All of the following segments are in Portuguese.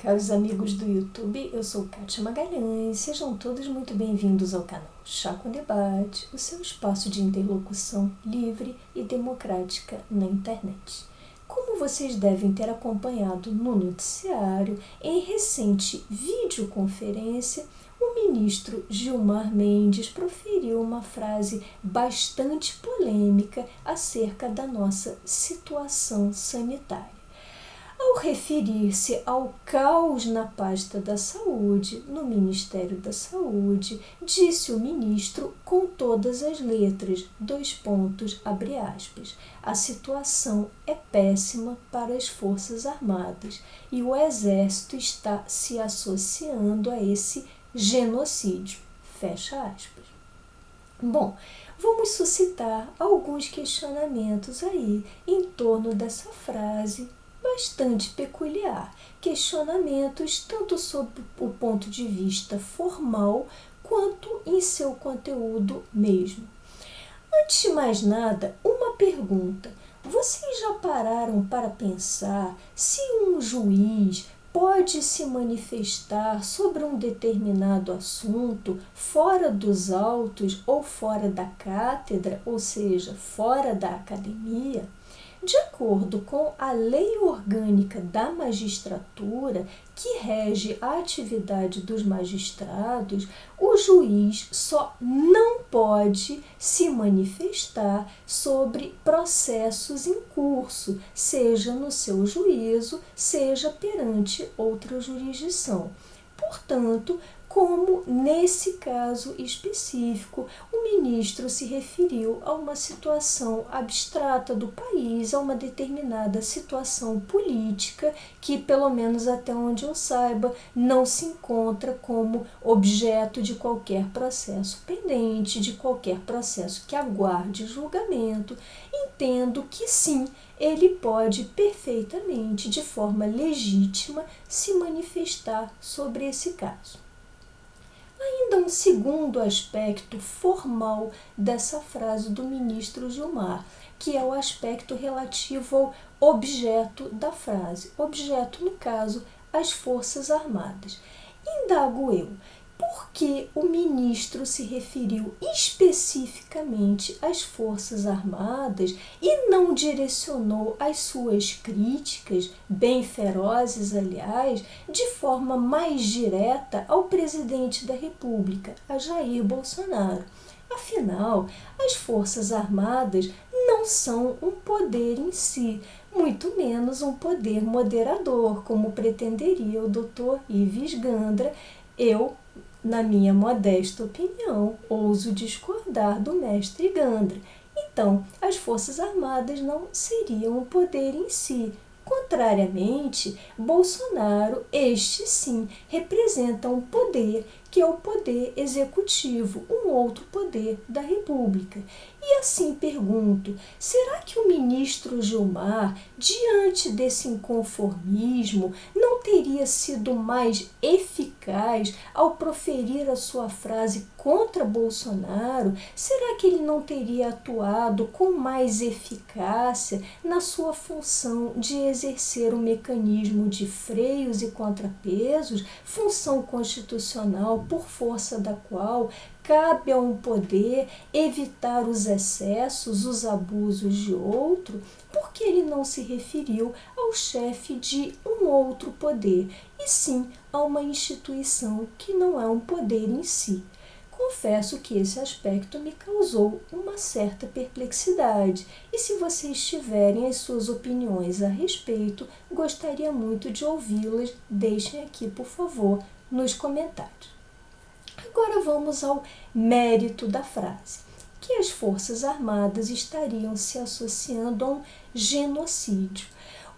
Caros amigos do YouTube, eu sou Kátia Magalhães, sejam todos muito bem-vindos ao canal Chá com Debate, o seu espaço de interlocução livre e democrática na internet. Como vocês devem ter acompanhado no noticiário, em recente videoconferência, o ministro Gilmar Mendes proferiu uma frase bastante polêmica acerca da nossa situação sanitária. Ao referir-se ao caos na pasta da saúde, no Ministério da Saúde, disse o ministro com todas as letras, abre aspas, a situação é péssima para as Forças Armadas e o Exército está se associando a esse genocídio, fecha aspas. Bom, vamos suscitar alguns questionamentos aí em torno dessa frase bastante peculiar, questionamentos tanto sob o ponto de vista formal quanto em seu conteúdo mesmo. Antes de mais nada, uma pergunta. Vocês já pararam para pensar se um juiz pode se manifestar sobre um determinado assunto fora dos autos ou fora da cátedra, ou seja, fora da academia? De acordo com a Lei Orgânica da Magistratura, que rege a atividade dos magistrados, o juiz só não pode se manifestar sobre processos em curso, seja no seu juízo, seja perante outra jurisdição. Portanto, como nesse caso específico, o ministro se referiu a uma situação abstrata do país, a uma determinada situação política que, pelo menos até onde eu saiba, não se encontra como objeto de qualquer processo pendente, de qualquer processo que aguarde julgamento, entendo que sim, ele pode perfeitamente, de forma legítima, se manifestar sobre esse caso. Ainda um segundo aspecto formal dessa frase do ministro Gilmar, que é o aspecto relativo ao objeto da frase. Objeto, no caso, as Forças Armadas. Indago eu, por que o ministro se referiu especificamente às Forças Armadas e não direcionou as suas críticas, bem ferozes aliás, de forma mais direta ao presidente da República, a Jair Bolsonaro? Afinal, as Forças Armadas não são um poder em si, muito menos um poder moderador, como pretenderia o Dr. Ives Gandra. Eu, na minha modesta opinião, ouso discordar do mestre Gandra. Então, as Forças Armadas não seriam um poder em si. Contrariamente, Bolsonaro, este sim, representa um poder que é o poder executivo, um outro poder da República. E assim pergunto, será que o ministro Gilmar, diante desse inconformismo, não teria sido mais eficaz ao proferir a sua frase contra Bolsonaro? Será que ele não teria atuado com mais eficácia na sua função de exercer o mecanismo de freios e contrapesos, função constitucional por força da qual cabe a um poder evitar os excessos, os abusos de outro? Por que ele não se referiu ao chefe de um outro poder, e sim a uma instituição que não é um poder em si? Confesso que esse aspecto me causou uma certa perplexidade, e se vocês tiverem as suas opiniões a respeito, gostaria muito de ouvi-las. Deixem aqui, por favor, nos comentários. Agora vamos ao mérito da frase, que as Forças Armadas estariam se associando a um genocídio.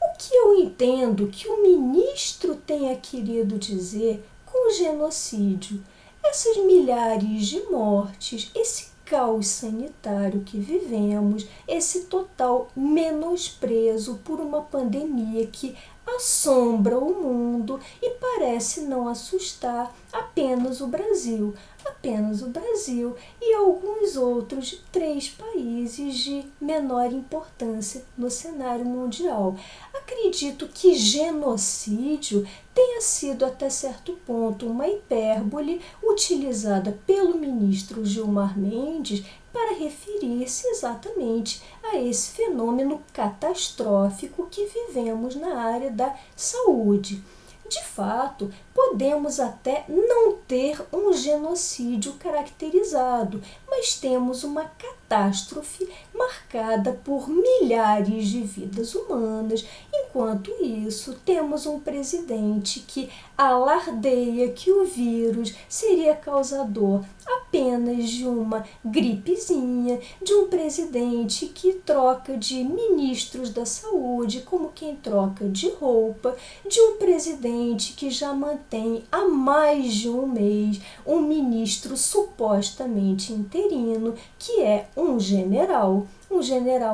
O que eu entendo que o ministro tenha querido dizer com genocídio? Essas milhares de mortes, esse caos sanitário que vivemos, esse total menosprezo por uma pandemia que assombra o mundo e parece não assustar apenas o Brasil. Apenas o Brasil e alguns outros 3 países de menor importância no cenário mundial. Acredito que genocídio tenha sido até certo ponto uma hipérbole utilizada pelo ministro Gilmar Mendes para referir-se exatamente a esse fenômeno catastrófico que vivemos na área da saúde. De fato, podemos até não ter um genocídio caracterizado, mas temos uma catástrofe marcada por milhares de vidas humanas. Enquanto isso, temos um presidente que alardeia que o vírus seria causador apenas de uma gripezinha, de um presidente que troca de ministros da saúde como quem troca de roupa, de um presidente que já mantém há mais de um mês um ministro supostamente interino, que é um general,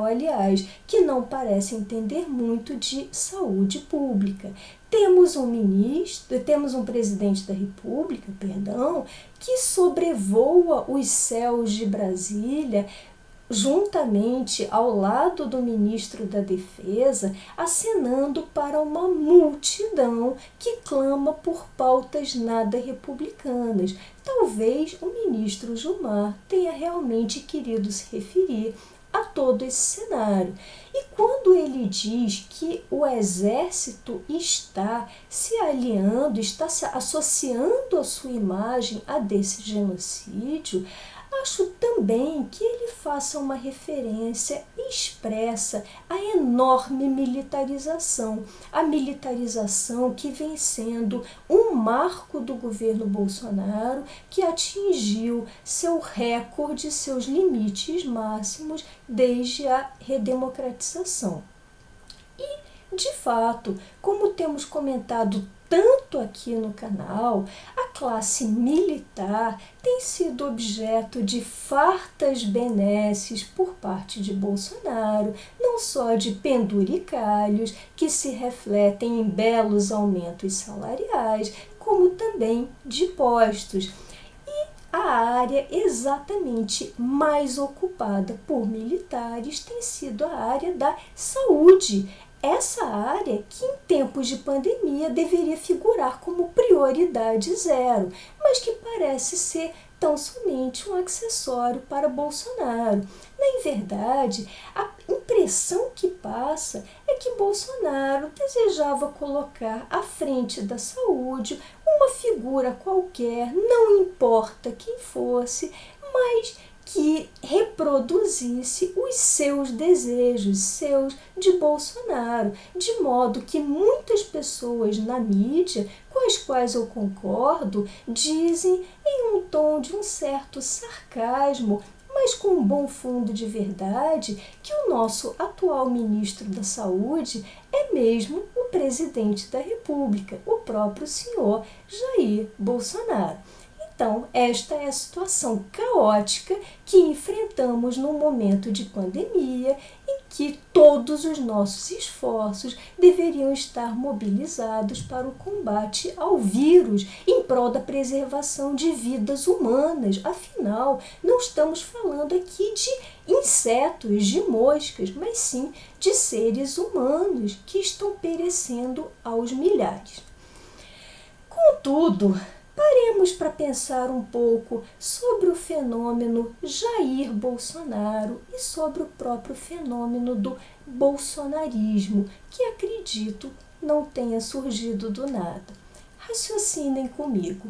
aliás, que não parece entender muito de saúde pública. Temos um presidente da República, que sobrevoa os céus de Brasília, juntamente ao lado do ministro da Defesa, acenando para uma multidão que clama por pautas nada republicanas. Talvez o ministro Gilmar tenha realmente querido se referir a todo esse cenário. E quando ele diz que o exército está se aliando, está se associando a sua imagem a desse genocídio, acho também que ele faça uma referência expressa à enorme militarização, a militarização que vem sendo um marco do governo Bolsonaro, que atingiu seu recorde, seus limites máximos desde a redemocratização. E, de fato, como temos comentado tanto aqui no canal, a classe militar tem sido objeto de fartas benesses por parte de Bolsonaro, não só de penduricalhos que se refletem em belos aumentos salariais, como também de postos. E a área exatamente mais ocupada por militares tem sido a área da saúde. Essa área que em tempos de pandemia deveria figurar como prioridade zero, mas que parece ser tão somente um acessório para Bolsonaro. Na verdade, a impressão que passa é que Bolsonaro desejava colocar à frente da saúde uma figura qualquer, não importa quem fosse, mas que reproduzisse os seus desejos, seus de Bolsonaro, de modo que muitas pessoas na mídia, com as quais eu concordo, dizem em um tom de um certo sarcasmo, mas com um bom fundo de verdade, que o nosso atual ministro da Saúde é mesmo o presidente da República, o próprio senhor Jair Bolsonaro. Então, esta é a situação caótica que enfrentamos num momento de pandemia em que todos os nossos esforços deveriam estar mobilizados para o combate ao vírus em prol da preservação de vidas humanas. Afinal, não estamos falando aqui de insetos, de moscas, mas sim de seres humanos que estão perecendo aos milhares. Contudo, paremos para pensar um pouco sobre o fenômeno Jair Bolsonaro e sobre o próprio fenômeno do bolsonarismo, que acredito não tenha surgido do nada. Raciocinem comigo.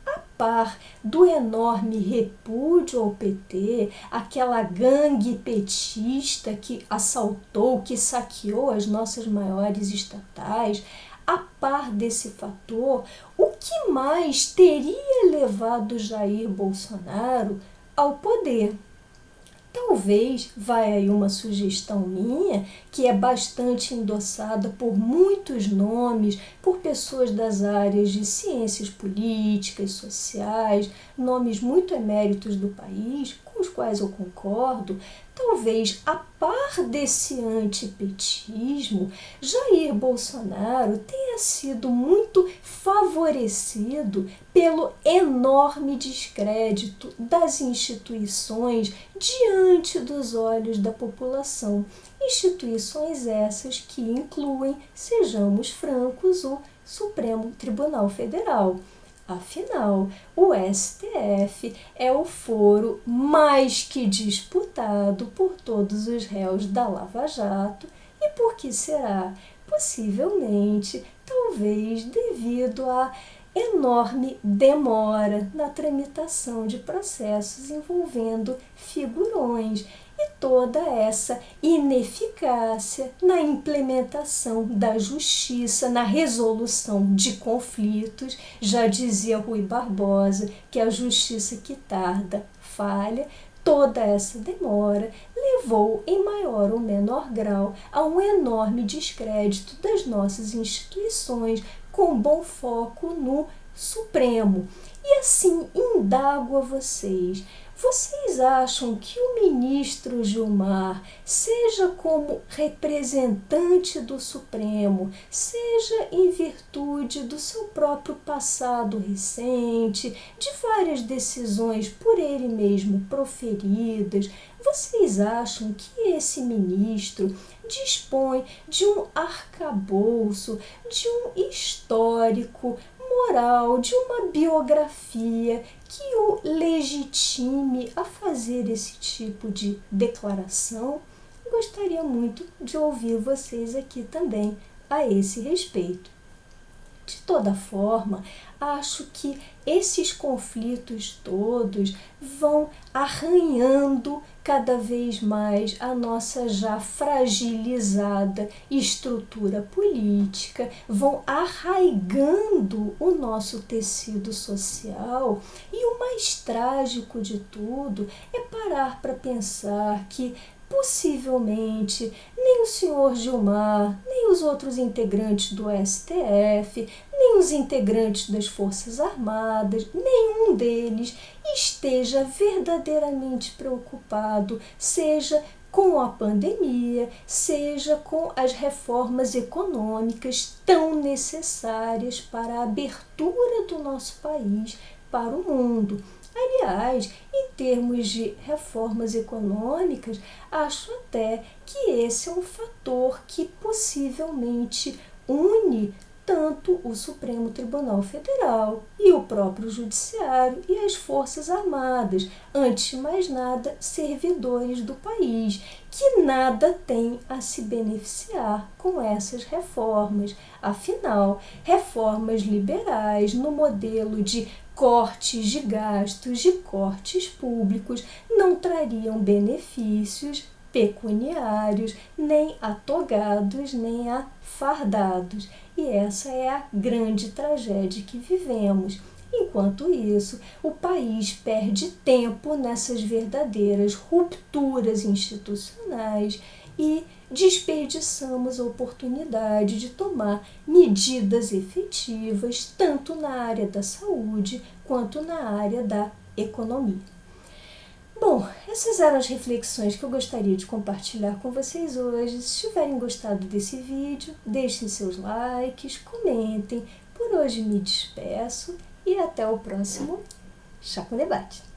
A par do enorme repúdio ao PT, aquela gangue petista que assaltou, que saqueou as nossas maiores estatais, a par desse fator, o que mais teria levado Jair Bolsonaro ao poder? Talvez, vai aí uma sugestão minha, que é bastante endossada por muitos nomes, por pessoas das áreas de ciências políticas, sociais, nomes muito eméritos do país, com os quais eu concordo, talvez a par desse antipetismo, Jair Bolsonaro tenha sido muito favorecido pelo enorme descrédito das instituições diante dos olhos da população. Instituições essas que incluem, sejamos francos, o Supremo Tribunal Federal. Afinal, o STF é o foro mais que disputado por todos os réus da Lava Jato. E por que será? Possivelmente, talvez devido à enorme demora na tramitação de processos envolvendo figurões e toda essa ineficácia na implementação da justiça, na resolução de conflitos. Já dizia Rui Barbosa que a justiça que tarda falha. Toda essa demora levou, em maior ou menor grau, a um enorme descrédito das nossas instituições, com bom foco no Supremo. E assim, indago a vocês. Vocês acham que o ministro Gilmar, seja como representante do Supremo, seja em virtude do seu próprio passado recente, de várias decisões por ele mesmo proferidas, vocês acham que esse ministro dispõe de um arcabouço, de um histórico moral, de uma biografia que o legitime a fazer esse tipo de declaração? Gostaria muito de ouvir vocês aqui também a esse respeito. De toda forma, acho que esses conflitos todos vão arranhando cada vez mais a nossa já fragilizada estrutura política, vão arraigando o nosso tecido social. E o mais trágico de tudo é parar para pensar que possivelmente nem o senhor Gilmar, nem os outros integrantes do STF, nem os integrantes das Forças Armadas, nenhum deles esteja verdadeiramente preocupado, seja com a pandemia, seja com as reformas econômicas tão necessárias para a abertura do nosso país para o mundo. Aliás, em termos de reformas econômicas, acho até que esse é um fator que possivelmente une tanto o Supremo Tribunal Federal e o próprio Judiciário e as Forças Armadas, antes de mais nada, servidores do país, que nada têm a se beneficiar com essas reformas. Afinal, reformas liberais no modelo de cortes de gastos, de cortes públicos, não trariam benefícios pecuniários, nem a togados, nem a fardados. E essa é a grande tragédia que vivemos. Enquanto isso, o país perde tempo nessas verdadeiras rupturas institucionais e desperdiçamos a oportunidade de tomar medidas efetivas tanto na área da saúde quanto na área da economia. Bom, essas eram as reflexões que eu gostaria de compartilhar com vocês hoje. Se tiverem gostado desse vídeo, deixem seus likes, comentem. Por hoje me despeço e até o próximo Chá com Debate.